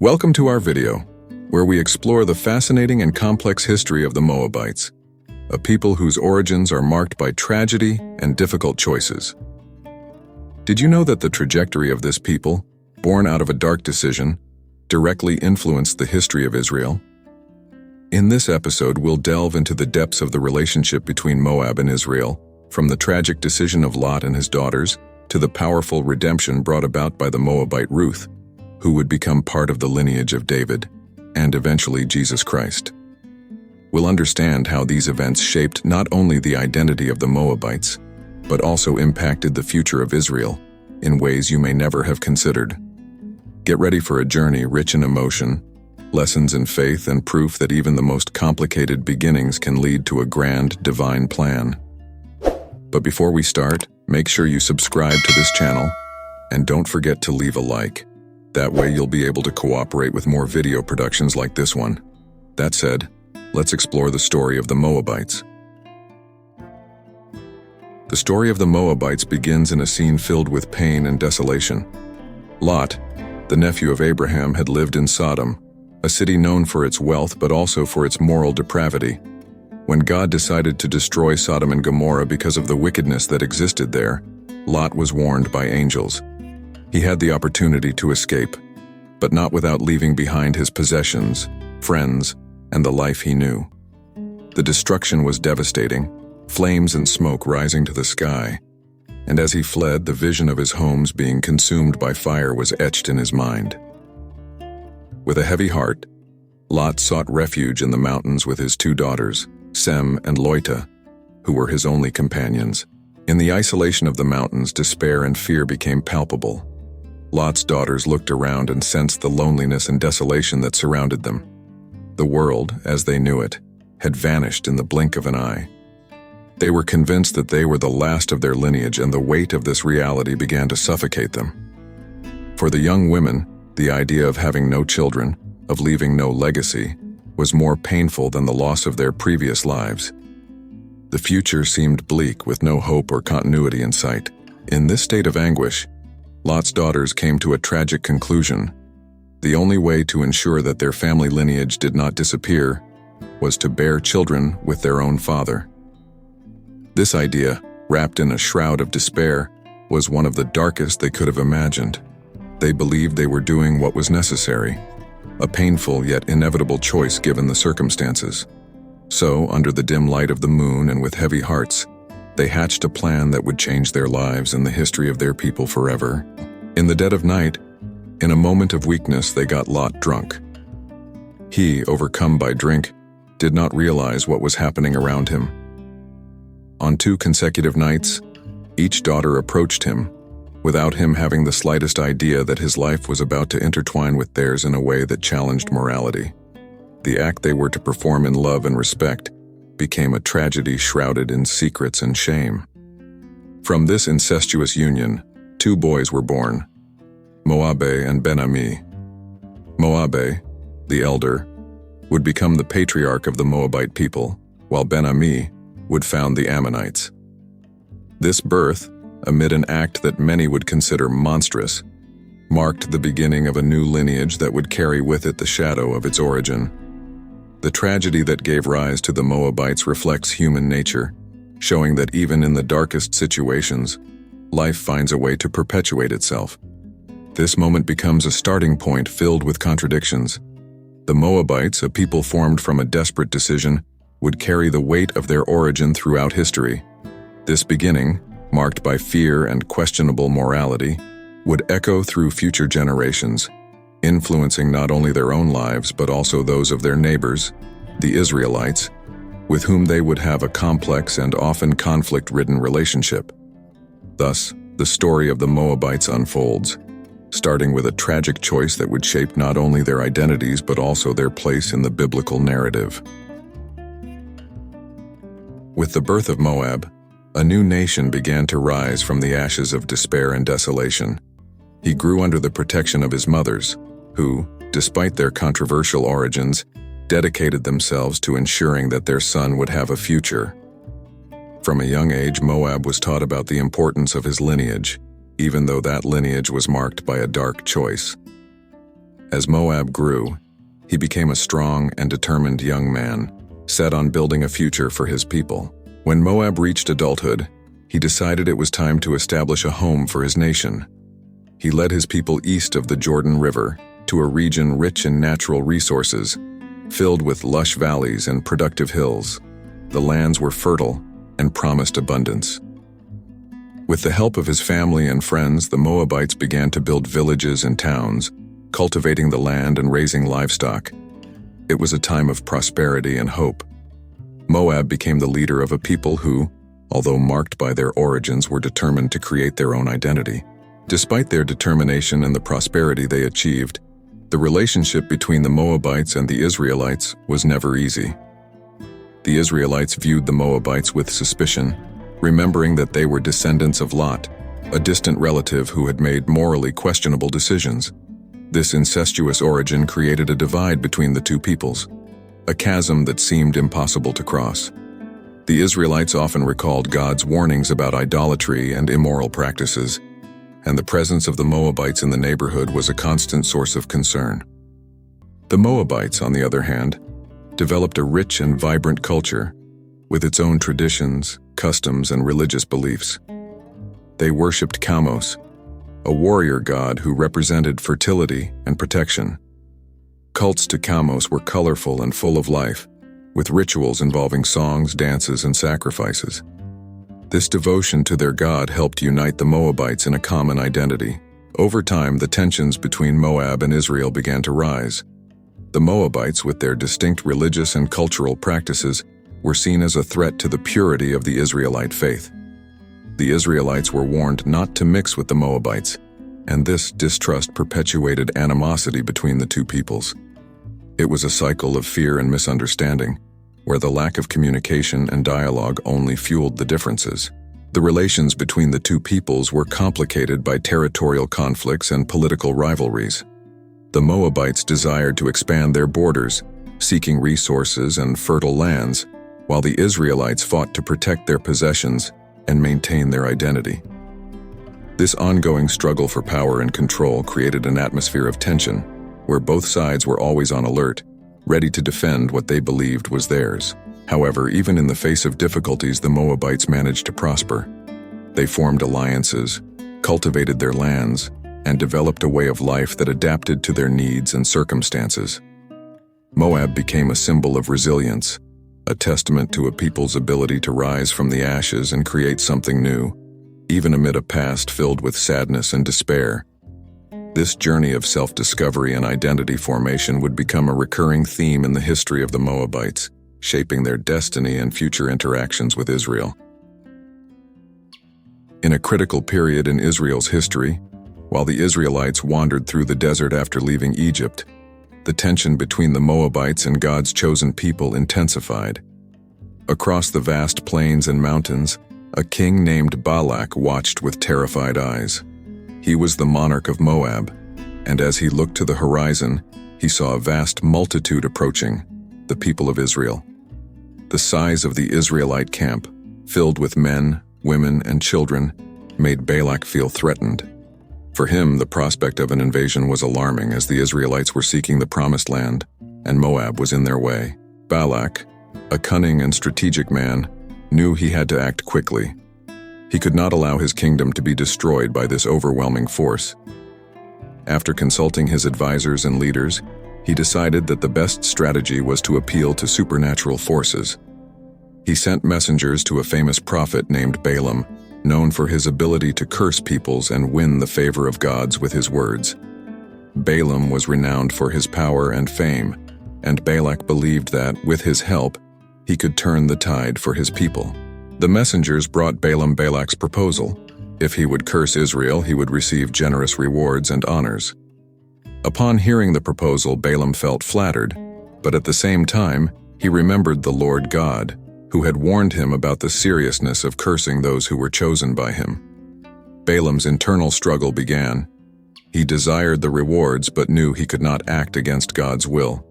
Welcome to our video, where we explore the fascinating and complex history of the Moabites, a people whose origins are marked by tragedy and difficult choices. Did you know that the trajectory of this people, born out of a dark decision, directly influenced the history of Israel? In this episode, we'll delve into the depths of the relationship between Moab and Israel, from the tragic decision of Lot and his daughters to the powerful redemption brought about by the Moabite Ruth, who would become part of the lineage of David and eventually Jesus Christ. We'll understand how these events shaped not only the identity of the Moabites, but also impacted the future of Israel in ways you may never have considered. Get ready for a journey rich in emotion, lessons in faith, and proof that even the most complicated beginnings can lead to a grand divine plan. But before we start, make sure you subscribe to this channel and don't forget to leave a like. That way you'll be able to cooperate with more video productions like this one. That said, let's explore the story of the Moabites. The story of the Moabites begins in a scene filled with pain and desolation. Lot, the nephew of Abraham, had lived in Sodom, a city known for its wealth but also for its moral depravity. When God decided to destroy Sodom and Gomorrah because of the wickedness that existed there, Lot was warned by angels. He had the opportunity to escape, but not without leaving behind his possessions, friends, and the life he knew. The destruction was devastating, flames and smoke rising to the sky, and as he fled, the vision of his homes being consumed by fire was etched in his mind. With a heavy heart, Lot sought refuge in the mountains with his two daughters, Sem and Loita, who were his only companions. In the isolation of the mountains, despair and fear became palpable. Lot's daughters looked around and sensed the loneliness and desolation that surrounded them. The world, as they knew it, had vanished in the blink of an eye. They were convinced that they were the last of their lineage, and the weight of this reality began to suffocate them. For the young women, the idea of having no children, of leaving no legacy, was more painful than the loss of their previous lives. The future seemed bleak, with no hope or continuity in sight. In this state of anguish, Lot's daughters came to a tragic conclusion. The only way to ensure that their family lineage did not disappear was to bear children with their own father. This idea, wrapped in a shroud of despair, was one of the darkest they could have imagined. They believed they were doing what was necessary, a painful yet inevitable choice given the circumstances. So, under the dim light of the moon and with heavy hearts, they hatched a plan that would change their lives and the history of their people forever. In the dead of night, in a moment of weakness, they got Lot drunk. He, overcome by drink, did not realize what was happening around him. On 2 consecutive nights, each daughter approached him, without him having the slightest idea that his life was about to intertwine with theirs in a way that challenged morality. The act they were to perform in love and respect became a tragedy shrouded in secrets and shame. From this incestuous union, 2 boys were born, Moabe and Ben-Ami. Moabe, the elder, would become the patriarch of the Moabite people, while Ben-Ami would found the Ammonites. This birth, amid an act that many would consider monstrous, marked the beginning of a new lineage that would carry with it the shadow of its origin. The tragedy that gave rise to the Moabites reflects human nature, showing that even in the darkest situations, life finds a way to perpetuate itself. This moment becomes a starting point filled with contradictions. The Moabites, a people formed from a desperate decision, would carry the weight of their origin throughout history. This beginning, marked by fear and questionable morality, would echo through future generations, influencing not only their own lives but also those of their neighbors, the Israelites, with whom they would have a complex and often conflict-ridden relationship. Thus, the story of the Moabites unfolds, starting with a tragic choice that would shape not only their identities but also their place in the biblical narrative. With the birth of Moab, a new nation began to rise from the ashes of despair and desolation. He grew under the protection of his mothers, who, despite their controversial origins, dedicated themselves to ensuring that their son would have a future. From a young age, Moab was taught about the importance of his lineage, even though that lineage was marked by a dark choice. As Moab grew, he became a strong and determined young man, set on building a future for his people. When Moab reached adulthood, he decided it was time to establish a home for his nation. He led his people east of the Jordan River to a region rich in natural resources, filled with lush valleys and productive hills. The lands were fertile and promised abundance. With the help of his family and friends, the Moabites began to build villages and towns, cultivating the land and raising livestock. It was a time of prosperity and hope. Moab became the leader of a people who, although marked by their origins, were determined to create their own identity. Despite their determination and the prosperity they achieved, the relationship between the Moabites and the Israelites was never easy. The Israelites viewed the Moabites with suspicion, remembering that they were descendants of Lot, a distant relative who had made morally questionable decisions. This incestuous origin created a divide between the two peoples, a chasm that seemed impossible to cross. The Israelites often recalled God's warnings about idolatry and immoral practices, and the presence of the Moabites in the neighborhood was a constant source of concern. The Moabites, on the other hand, developed a rich and vibrant culture, with its own traditions, customs, and religious beliefs. They worshipped Chemosh, a warrior god who represented fertility and protection. Cults to Chemosh were colorful and full of life, with rituals involving songs, dances, and sacrifices. This devotion to their god helped unite the Moabites in a common identity. Over time, the tensions between Moab and Israel began to rise. The Moabites, with their distinct religious and cultural practices, were seen as a threat to the purity of the Israelite faith. The Israelites were warned not to mix with the Moabites, and this distrust perpetuated animosity between the two peoples. It was a cycle of fear and misunderstanding, where the lack of communication and dialogue only fueled the differences. The relations between the two peoples were complicated by territorial conflicts and political rivalries. The Moabites desired to expand their borders, seeking resources and fertile lands, while the Israelites fought to protect their possessions and maintain their identity. This ongoing struggle for power and control created an atmosphere of tension, where both sides were always on alert, ready to defend what they believed was theirs. However, even in the face of difficulties, the Moabites managed to prosper. They formed alliances, cultivated their lands, and developed a way of life that adapted to their needs and circumstances. Moab became a symbol of resilience, a testament to a people's ability to rise from the ashes and create something new, even amid a past filled with sadness and despair. This journey of self-discovery and identity formation would become a recurring theme in the history of the Moabites, shaping their destiny and future interactions with Israel. In a critical period in Israel's history, while the Israelites wandered through the desert after leaving Egypt, the tension between the Moabites and God's chosen people intensified. Across the vast plains and mountains, a king named Balak watched with terrified eyes. He was the monarch of Moab, and as he looked to the horizon, he saw a vast multitude approaching, the people of Israel. The size of the Israelite camp, filled with men, women, and children, made Balak feel threatened. For him, the prospect of an invasion was alarming, as the Israelites were seeking the promised land, and Moab was in their way. Balak, a cunning and strategic man, knew he had to act quickly. He could not allow his kingdom to be destroyed by this overwhelming force. After consulting his advisors and leaders, he decided that the best strategy was to appeal to supernatural forces. He sent messengers to a famous prophet named Balaam, known for his ability to curse peoples and win the favor of gods with his words. Balaam was renowned for his power and fame, and Balak believed that, with his help, he could turn the tide for his people. The messengers brought Balaam Balak's proposal. If he would curse Israel, he would receive generous rewards and honors. Upon hearing the proposal, Balaam felt flattered, but at the same time, he remembered the Lord God, who had warned him about the seriousness of cursing those who were chosen by him. Balaam's internal struggle began. He desired the rewards but knew he could not act against God's will.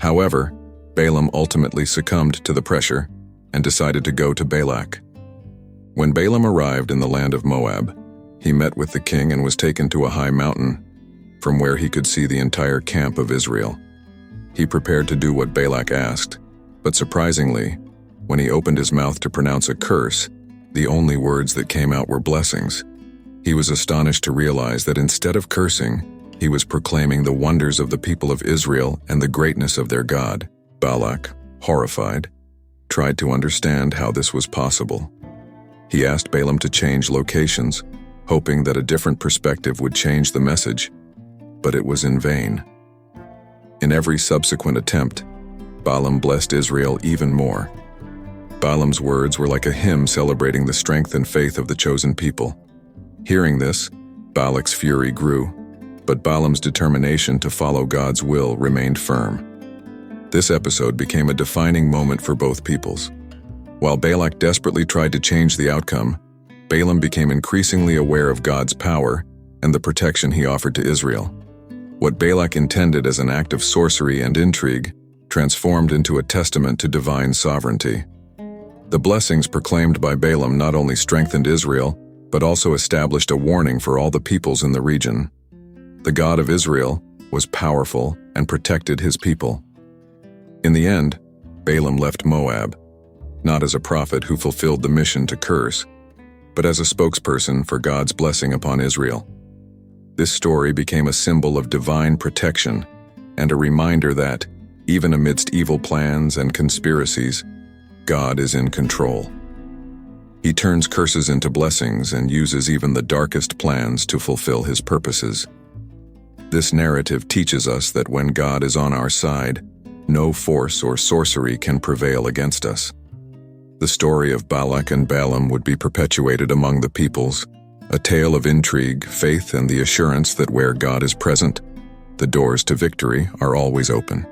However, Balaam ultimately succumbed to the pressure and decided to go to Balak. When Balaam arrived in the land of Moab, he met with the king and was taken to a high mountain. from where he could see the entire camp of Israel. He prepared to do what Balak asked, but surprisingly, when he opened his mouth to pronounce a curse, the only words that came out were blessings. He was astonished to realize that instead of cursing, he was proclaiming the wonders of the people of Israel and the greatness of their God. Balak, horrified, tried to understand how this was possible. He asked Balaam to change locations, hoping that a different perspective would change the message, but it was in vain. In every subsequent attempt, Balaam blessed Israel even more. Balaam's words were like a hymn celebrating the strength and faith of the chosen people. Hearing this, Balak's fury grew, but Balaam's determination to follow God's will remained firm. This episode became a defining moment for both peoples. While Balak desperately tried to change the outcome, Balaam became increasingly aware of God's power and the protection he offered to Israel. What Balak intended as an act of sorcery and intrigue transformed into a testament to divine sovereignty. The blessings proclaimed by Balaam not only strengthened Israel, but also established a warning for all the peoples in the region. The God of Israel was powerful and protected his people. In the end, Balaam left Moab, not as a prophet who fulfilled the mission to curse, but as a spokesperson for God's blessing upon Israel. This story became a symbol of divine protection and a reminder that, even amidst evil plans and conspiracies, God is in control. He turns curses into blessings and uses even the darkest plans to fulfill his purposes. This narrative teaches us that when God is on our side, no force or sorcery can prevail against us. The story of Balak and Balaam would be perpetuated among the peoples, a tale of intrigue, faith, and the assurance that where God is present, the doors to victory are always open.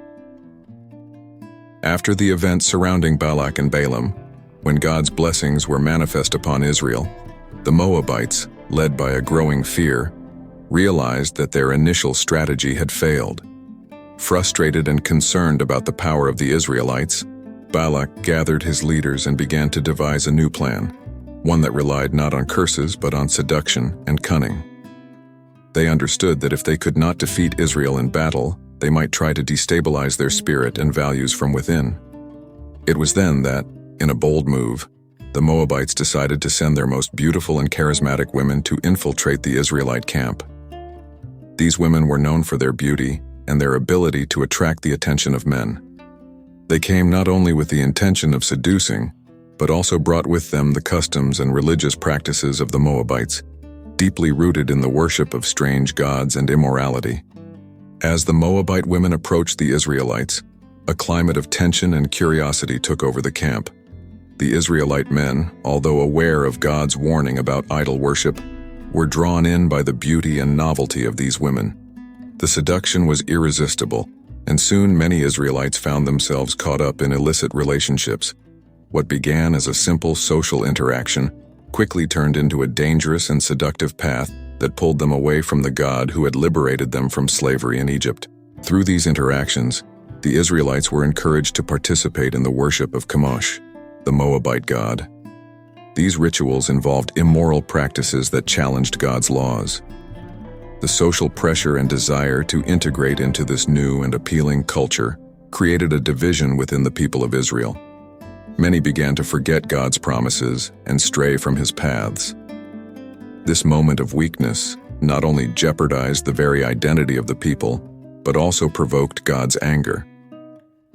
After the events surrounding Balak and Balaam, when God's blessings were manifest upon Israel, the Moabites, led by a growing fear, realized that their initial strategy had failed. Frustrated and concerned about the power of the Israelites, Balak gathered his leaders and began to devise a new plan, one that relied not on curses but on seduction and cunning. They understood that if they could not defeat Israel in battle, they might try to destabilize their spirit and values from within. It was then that, in a bold move, the Moabites decided to send their most beautiful and charismatic women to infiltrate the Israelite camp. These women were known for their beauty and their ability to attract the attention of men. They came not only with the intention of seducing, but also brought with them the customs and religious practices of the Moabites, deeply rooted in the worship of strange gods and immorality. As the Moabite women approached the Israelites, a climate of tension and curiosity took over the camp. The Israelite men, although aware of God's warning about idol worship, were drawn in by the beauty and novelty of these women. The seduction was irresistible, and soon many Israelites found themselves caught up in illicit relationships. What began as a simple social interaction quickly turned into a dangerous and seductive path that pulled them away from the God who had liberated them from slavery in Egypt. Through these interactions, the Israelites were encouraged to participate in the worship of Chemosh, the Moabite god. These rituals involved immoral practices that challenged God's laws. The social pressure and desire to integrate into this new and appealing culture created a division within the people of Israel. Many began to forget God's promises and stray from his paths. This moment of weakness not only jeopardized the very identity of the people, but also provoked God's anger.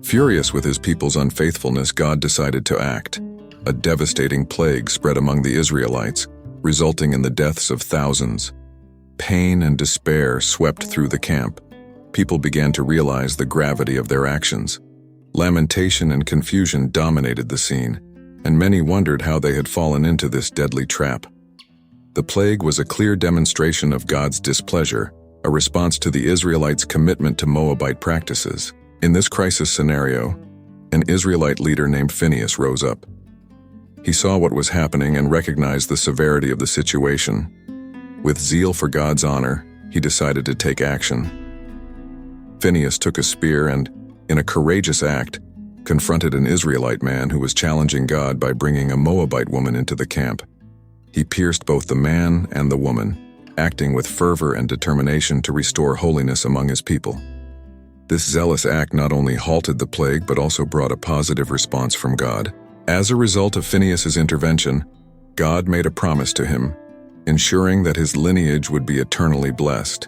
Furious with his people's unfaithfulness, God decided to act. A devastating plague spread among the Israelites, resulting in the deaths of thousands. Pain and despair swept through the camp. People began to realize the gravity of their actions. Lamentation and confusion dominated the scene, and many wondered how they had fallen into this deadly trap. The plague was a clear demonstration of God's displeasure, a response to the Israelites' commitment to Moabite practices. In this crisis scenario, an Israelite leader named Phinehas rose up. He saw what was happening and recognized the severity of the situation. With zeal for God's honor, he decided to take action. Phinehas took a spear and, in a courageous act, confronted an Israelite man who was challenging God by bringing a Moabite woman into the camp. He pierced both the man and the woman, acting with fervor and determination to restore holiness among his people. This zealous act not only halted the plague but also brought a positive response from God. As a result of Phinehas's intervention, God made a promise to him, ensuring that his lineage would be eternally blessed.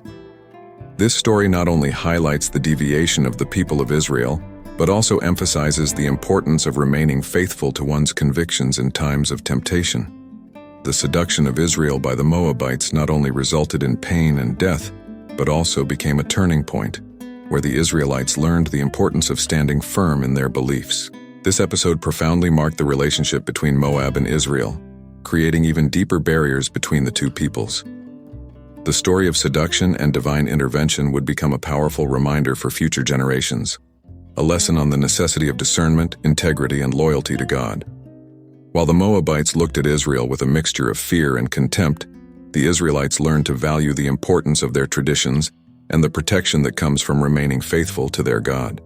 This story not only highlights the deviation of the people of Israel, but also emphasizes the importance of remaining faithful to one's convictions in times of temptation. The seduction of Israel by the Moabites not only resulted in pain and death, but also became a turning point, where the Israelites learned the importance of standing firm in their beliefs. This episode profoundly marked the relationship between Moab and Israel, creating even deeper barriers between the two peoples. The story of seduction and divine intervention would become a powerful reminder for future generations, a lesson on the necessity of discernment, integrity, and loyalty to God. While the Moabites looked at Israel with a mixture of fear and contempt, the Israelites learned to value the importance of their traditions and the protection that comes from remaining faithful to their God.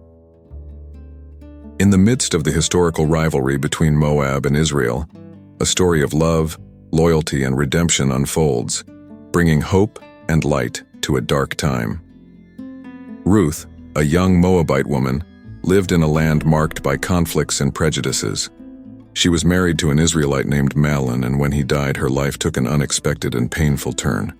In the midst of the historical rivalry between Moab and Israel, a story of love, loyalty, and redemption unfolds, bringing hope and light to a dark time. Ruth, a young Moabite woman, lived in a land marked by conflicts and prejudices. She was married to an Israelite named Mahlon, and when he died, her life took an unexpected and painful turn.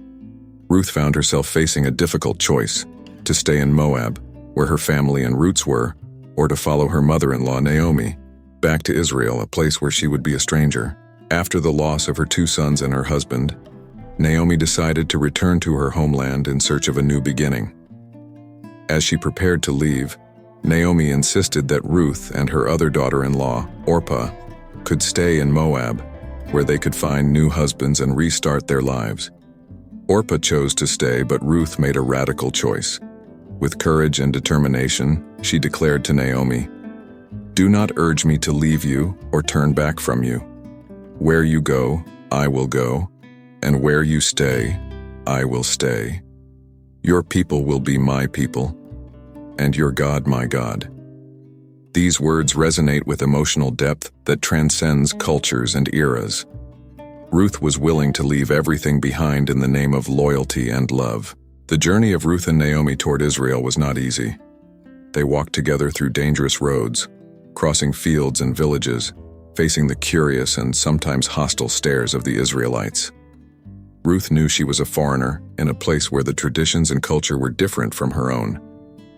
Ruth found herself facing a difficult choice: to stay in Moab, where her family and roots were, or to follow her mother-in-law Naomi back to Israel, a place where she would be a stranger. After the loss of her 2 sons and her husband, Naomi decided to return to her homeland in search of a new beginning. As she prepared to leave, Naomi insisted that Ruth and her other daughter-in-law, Orpah, could stay in Moab, where they could find new husbands and restart their lives. Orpah chose to stay, but Ruth made a radical choice. With courage and determination, she declared to Naomi, "Do not urge me to leave you or turn back from you. Where you go, I will go, and where you stay, I will stay. Your people will be my people, and your God my God." These words resonate with emotional depth that transcends cultures and eras. Ruth was willing to leave everything behind in the name of loyalty and love. The journey of Ruth and Naomi toward Israel was not easy. They walked together through dangerous roads, crossing fields and villages, facing the curious and sometimes hostile stares of the Israelites. Ruth knew she was a foreigner in a place where the traditions and culture were different from her own.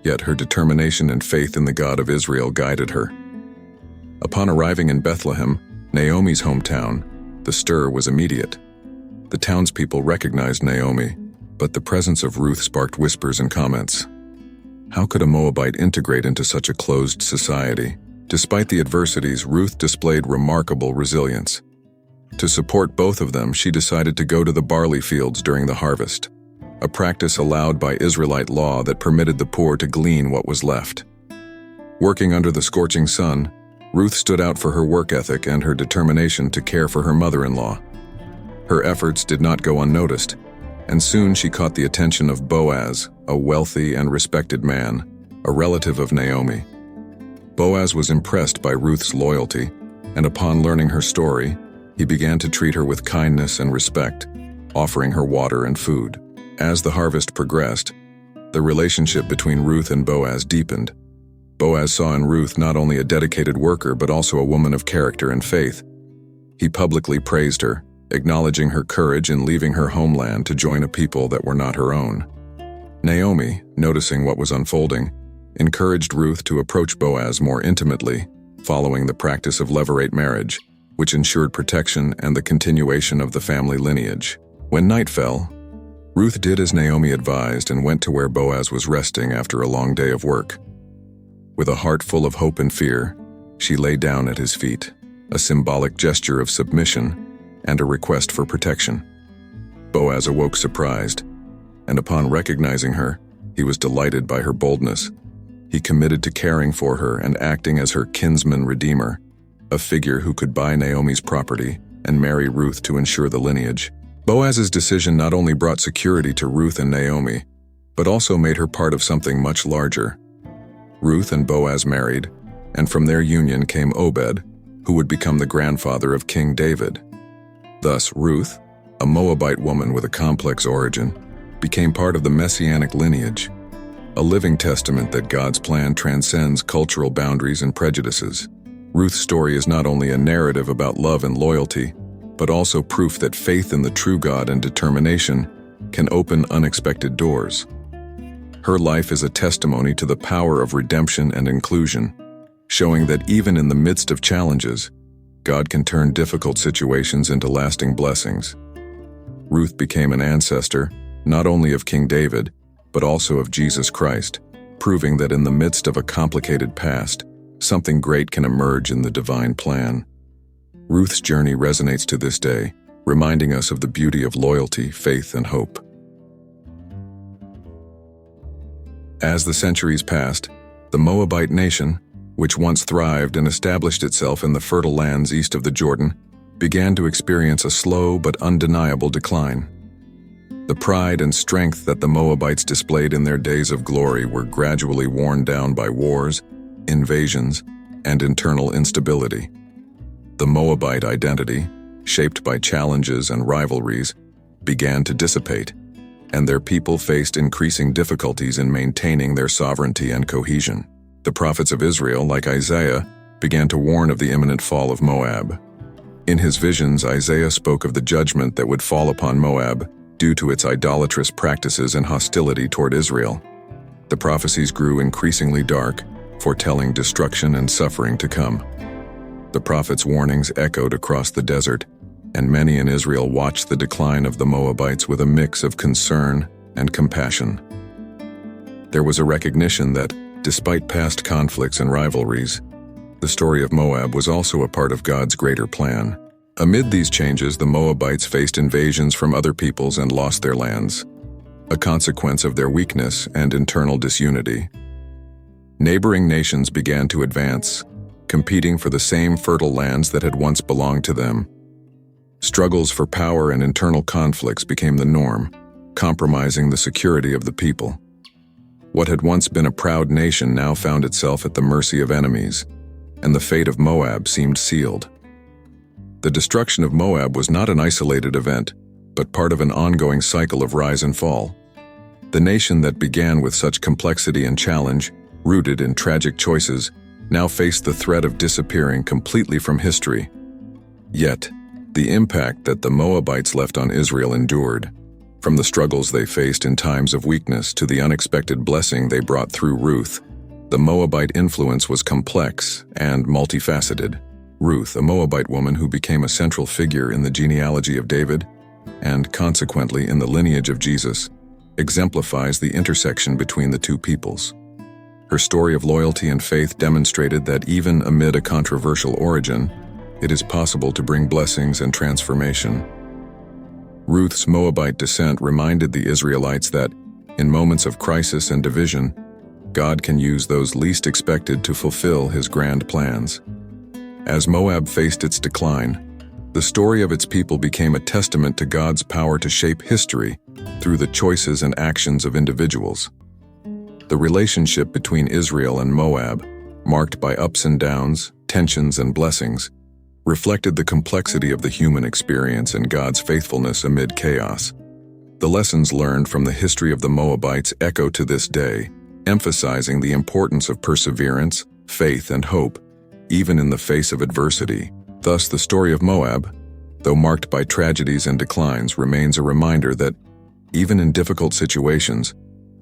Yet her determination and faith in the God of Israel guided her. Upon arriving in Bethlehem, Naomi's hometown, the stir was immediate. The townspeople recognized Naomi, but the presence of Ruth sparked whispers and comments. How could a Moabite integrate into such a closed society? Despite the adversities, Ruth displayed remarkable resilience. To support both of them, she decided to go to the barley fields during the harvest, a practice allowed by Israelite law that permitted the poor to glean what was left. Working under the scorching sun, Ruth stood out for her work ethic and her determination to care for her mother-in-law. Her efforts did not go unnoticed, and soon she caught the attention of Boaz, a wealthy and respected man, a relative of Naomi. Boaz was impressed by Ruth's loyalty, and upon learning her story, he began to treat her with kindness and respect, offering her water and food. As the harvest progressed, the relationship between Ruth and Boaz deepened. Boaz saw in Ruth not only a dedicated worker but also a woman of character and faith. He publicly praised her, acknowledging her courage in leaving her homeland to join a people that were not her own. Naomi, noticing what was unfolding, encouraged Ruth to approach Boaz more intimately, following the practice of levirate marriage, which ensured protection and the continuation of the family lineage. When night fell, Ruth did as Naomi advised and went to where Boaz was resting after a long day of work. With a heart full of hope and fear, she lay down at his feet, a symbolic gesture of submission and a request for protection. Boaz awoke surprised, and upon recognizing her, he was delighted by her boldness. He committed to caring for her and acting as her kinsman redeemer, a figure who could buy Naomi's property and marry Ruth to ensure the lineage. Boaz's decision not only brought security to Ruth and Naomi, but also made her part of something much larger. Ruth and Boaz married, and from their union came Obed, who would become the grandfather of King David. Thus, Ruth, a Moabite woman with a complex origin, became part of the messianic lineage, a living testament that God's plan transcends cultural boundaries and prejudices. Ruth's story is not only a narrative about love and loyalty, but also proof that faith in the true God and determination can open unexpected doors. Her life is a testimony to the power of redemption and inclusion, showing that even in the midst of challenges, God can turn difficult situations into lasting blessings. Ruth became an ancestor, not only of King David, but also of Jesus Christ, proving that in the midst of a complicated past, something great can emerge in the divine plan. Ruth's journey resonates to this day, reminding us of the beauty of loyalty, faith, and hope. As the centuries passed, the Moabite nation, which once thrived and established itself in the fertile lands east of the Jordan, began to experience a slow but undeniable decline. The pride and strength that the Moabites displayed in their days of glory were gradually worn down by wars, invasions, and internal instability. The Moabite identity, shaped by challenges and rivalries, began to dissipate, and their people faced increasing difficulties in maintaining their sovereignty and cohesion. The prophets of Israel, like Isaiah, began to warn of the imminent fall of Moab. In his visions, Isaiah spoke of the judgment that would fall upon Moab due to its idolatrous practices and hostility toward Israel. The prophecies grew increasingly dark, foretelling destruction and suffering to come. The prophet's warnings echoed across the desert, and many in Israel watched the decline of the Moabites with a mix of concern and compassion. There was a recognition that, despite past conflicts and rivalries, the story of Moab was also a part of God's greater plan. Amid these changes, the Moabites faced invasions from other peoples and lost their lands, a consequence of their weakness and internal disunity. Neighboring nations began to advance, competing for the same fertile lands that had once belonged to them. Struggles for power and internal conflicts became the norm, compromising the security of the people. What had once been a proud nation now found itself at the mercy of enemies, and the fate of Moab seemed sealed. The destruction of Moab was not an isolated event, but part of an ongoing cycle of rise and fall. The nation that began with such complexity and challenge, rooted in tragic choices, now faced the threat of disappearing completely from history. Yet, the impact that the Moabites left on Israel endured. From the struggles they faced in times of weakness to the unexpected blessing they brought through Ruth, the Moabite influence was complex and multifaceted. Ruth, a Moabite woman who became a central figure in the genealogy of David, and consequently in the lineage of Jesus, exemplifies the intersection between the two peoples. Her story of loyalty and faith demonstrated that even amid a controversial origin, it is possible to bring blessings and transformation. Ruth's Moabite descent reminded the Israelites that, in moments of crisis and division, God can use those least expected to fulfill His grand plans. As Moab faced its decline, the story of its people became a testament to God's power to shape history through the choices and actions of individuals. The relationship between Israel and Moab, marked by ups and downs, tensions and blessings, reflected the complexity of the human experience and God's faithfulness amid chaos. The lessons learned from the history of the Moabites echo to this day, emphasizing the importance of perseverance, faith, and hope, even in the face of adversity. Thus, the story of Moab, though marked by tragedies and declines, remains a reminder that, even in difficult situations,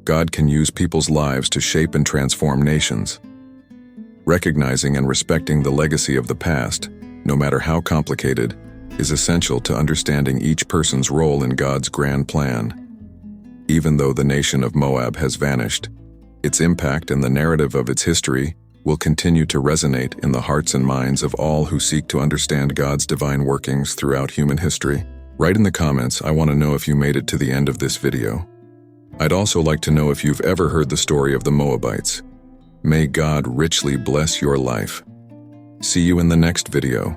God can use people's lives to shape and transform nations. Recognizing and respecting the legacy of the past, no matter how complicated, is essential to understanding each person's role in God's grand plan. Even though the nation of Moab has vanished, its impact and the narrative of its history will continue to resonate in the hearts and minds of all who seek to understand God's divine workings throughout human history. Write in the comments, I want to know if you made it to the end of this video. I'd also like to know if you've ever heard the story of the Moabites. May God richly bless your life. See you in the next video.